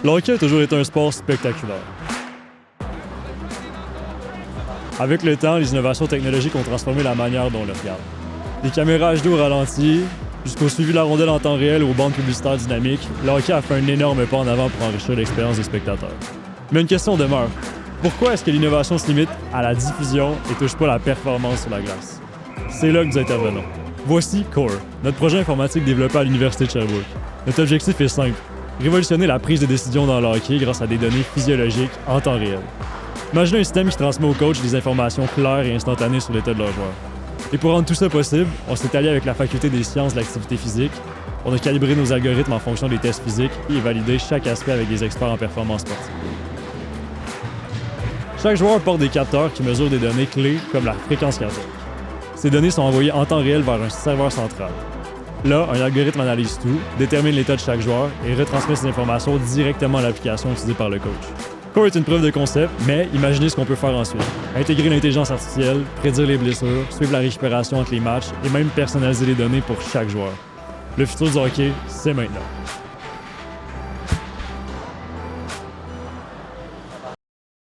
Le hockey a toujours été un sport spectaculaire. Avec le temps, les innovations technologiques ont transformé la manière dont on le regarde. Des caméras HD au ralenti, jusqu'au suivi de la rondelle en temps réel ou aux bandes publicitaires dynamiques, le hockey a fait un énorme pas en avant pour enrichir l'expérience des spectateurs. Mais une question demeure. Pourquoi est-ce que l'innovation se limite à la diffusion et touche pas la performance sur la glace? C'est là que nous intervenons. Voici Core, notre projet informatique développé à l'Université de Sherbrooke. Notre objectif est simple, révolutionner la prise de décision dans le hockey grâce à des données physiologiques en temps réel. Imaginez un système qui transmet aux coachs des informations claires et instantanées sur l'état de leurs joueurs. Et pour rendre tout ça possible, on s'est allié avec la Faculté des sciences de l'activité physique, on a calibré nos algorithmes en fonction des tests physiques et validé chaque aspect avec des experts en performance sportive. Chaque joueur porte des capteurs qui mesurent des données clés comme la fréquence cardiaque. Ces données sont envoyées en temps réel vers un serveur central. Là, un algorithme analyse tout, détermine l'état de chaque joueur et retransmet ces informations directement à l'application utilisée par le coach. Core est une preuve de concept, mais imaginez ce qu'on peut faire ensuite. Intégrer l'intelligence artificielle, prédire les blessures, suivre la récupération entre les matchs et même personnaliser les données pour chaque joueur. Le futur du hockey, c'est maintenant.